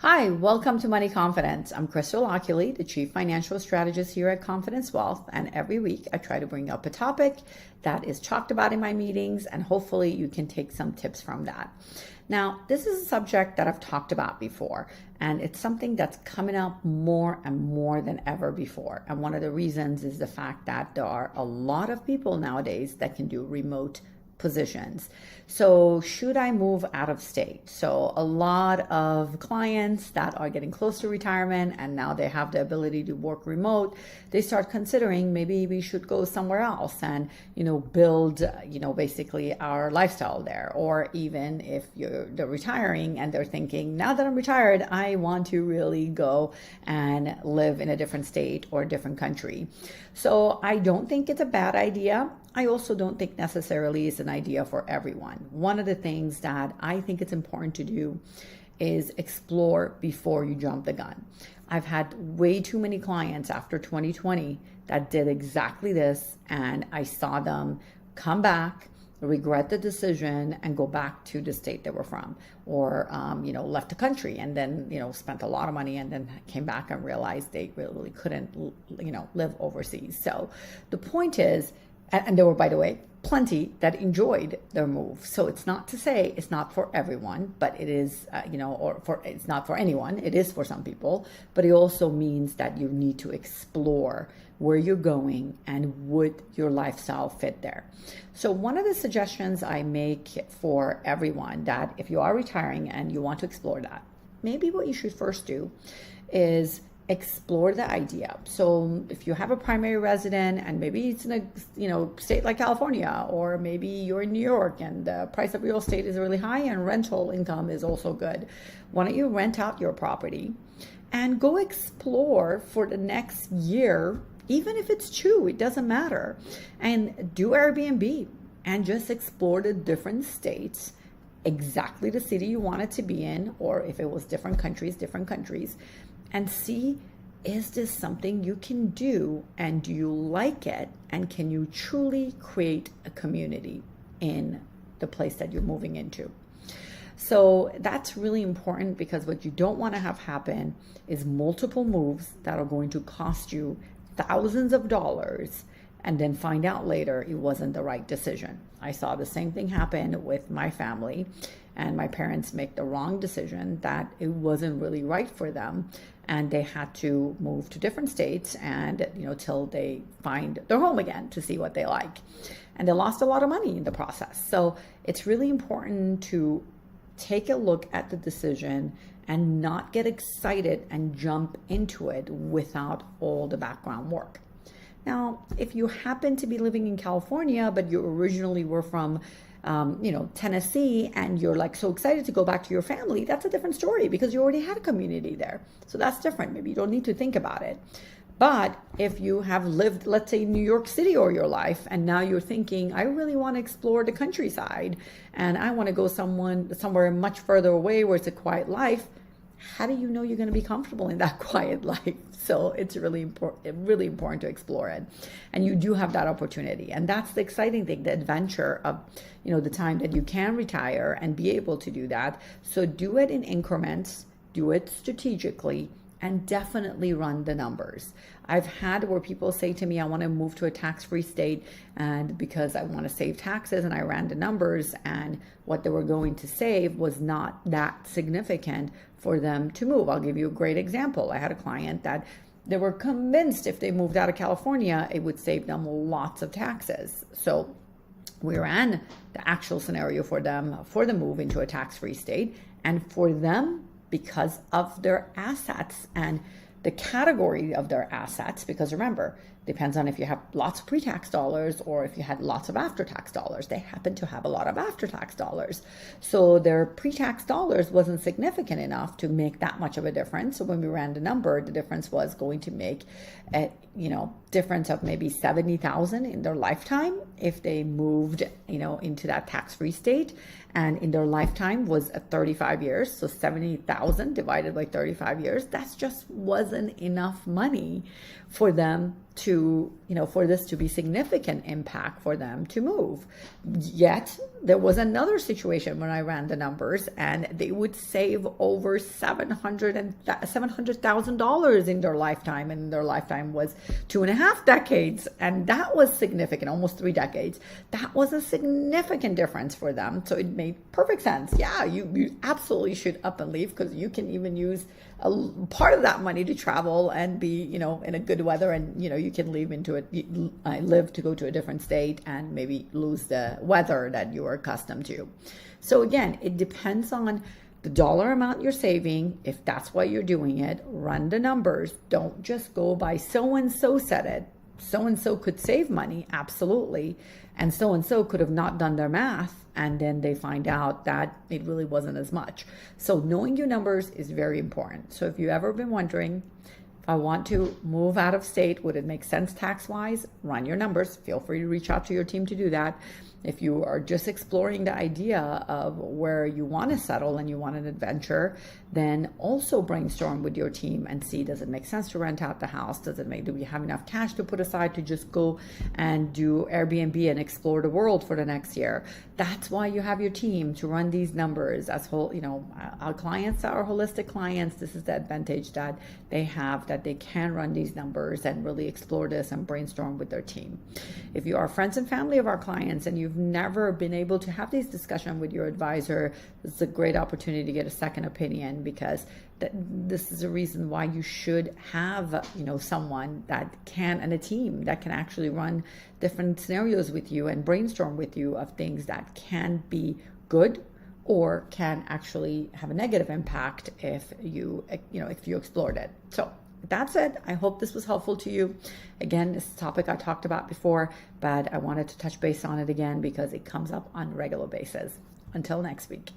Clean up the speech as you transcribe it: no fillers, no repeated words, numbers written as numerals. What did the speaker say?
Hi, welcome to Money Confidence. I'm Crystal Ockley, the Chief Financial Strategist here at Confidence Wealth, and every week I try to bring up a topic that is talked about in my meetings, and hopefully you can take some tips from that. Now, this is a subject that I've talked about before, and it's something that's coming up more and more than ever before. And one of the reasons is the fact that there are a lot of people nowadays that can do remote positions. So should I move out of state? So a lot of clients that are getting close to retirement and now they have the ability to work remote, they start considering maybe we should go somewhere else and, build, basically our lifestyle there. Or even if they're retiring and they're thinking, now that I'm retired, I want to really go and live in a different state or a different country. So I don't think it's a bad idea. I also don't think necessarily it's an idea for everyone. One of the things that I think it's important to do is explore before you jump the gun. I've had way too many clients after 2020 that did exactly this, and I saw them come back, regret the decision, and go back to the state they were from, or left the country and then spent a lot of money and then came back and realized they really couldn't live overseas. So the point is, and there were, by the way, plenty that enjoyed their move. So it's not to say it's not for everyone, but it is, it's not for anyone. It is for some people, but it also means that you need to explore where you're going and would your lifestyle fit there. So one of the suggestions I make for everyone, that if you are retiring and you want to explore that, maybe what you should first do is explore the idea. So if you have a primary resident and maybe it's in a state like California, or maybe you're in New York and the price of real estate is really high and rental income is also good, why don't you rent out your property and go explore for the next year, even if it's 2, it doesn't matter, and do Airbnb and just explore the different states, exactly the city you want it to be in, or if it was different countries, and see, is this something you can do, and do you like it, and can you truly create a community in the place that you're moving into? So that's really important, because what you don't want to have happen is multiple moves that are going to cost you thousands of dollars and then find out later it wasn't the right decision. I saw the same thing happen with my family, and my parents make the wrong decision that it wasn't really right for them, and they had to move to different states and till they find their home again to see what they like, and they lost a lot of money in the process. So it's really important to take a look at the decision and not get excited and jump into it without all the background work. Now, if you happen to be living in California, but you originally were from Tennessee, and you're like so excited to go back to your family, that's a different story, because you already had a community there. So that's different. Maybe you don't need to think about it. But if you have lived, let's say, in New York City all your life, and now you're thinking, I really want to explore the countryside and I want to go somewhere much further away where it's a quiet life, how do you know you're going to be comfortable in that quiet life? So it's really important to explore it. And you do have that opportunity. And that's the exciting thing, the adventure of, the time that you can retire and be able to do that. So do it in increments, do it strategically, and definitely run the numbers. I've had where people say to me, I want to move to a tax-free state, and because I want to save taxes, and I ran the numbers, and what they were going to save was not that significant for them to move. I'll give you a great example. I had a client that they were convinced if they moved out of California, it would save them lots of taxes. So we ran the actual scenario for them for the move into a tax-free state, and for them, because of their assets and the category of their assets, because remember, depends on if you have lots of pre-tax dollars or if you had lots of after-tax dollars. They happen to have a lot of after-tax dollars. So their pre-tax dollars wasn't significant enough to make that much of a difference. So when we ran the number, the difference was going to make a difference of maybe $70,000 in their lifetime if they moved into that tax-free state, and in their lifetime was 35 years. So 70,000 divided by 35 years, that's just wasn't enough money for them to, for this to be significant impact for them to move. Yet there was another situation when I ran the numbers, and they would save over $700,000 in their lifetime, and their lifetime was 2.5 decades, and that was significant, almost 3 decades. That was a significant difference for them. So it made perfect sense. Yeah, you absolutely should up and leave, because you can even use a part of that money to travel and be, in a good weather, and you can live to go to a different state and maybe lose the weather that you are accustomed to. So again, it depends on the dollar amount you're saving. If that's why you're doing it, run the numbers. Don't just go by so-and-so said it. So-and-so could save money, absolutely. And so-and-so could have not done their math, and then they find out that it really wasn't as much. So knowing your numbers is very important. So if you've ever been wondering, if I want to move out of state, would it make sense tax-wise? Run your numbers. Feel free to reach out to your team to do that. If you are just exploring the idea of where you want to settle and you want an adventure, then also brainstorm with your team and see, does it make sense to rent out the house? Do we have enough cash to put aside to just go and do Airbnb and explore the world for the next year? That's why you have your team, to run these numbers. Our clients are holistic clients. This is the advantage that they have, that they can run these numbers and really explore this and brainstorm with their team. If you are friends and family of our clients and you've never been able to have these discussions with your advisor, this is a great opportunity to get a second opinion, because this is a reason why you should have someone that can, and a team that can actually run different scenarios with you and brainstorm with you of things that can be good or can actually have a negative impact if you explored it. So that's it. I hope this was helpful to you. Again, this is a topic I talked about before, but I wanted to touch base on it again because it comes up on a regular basis. Until next week.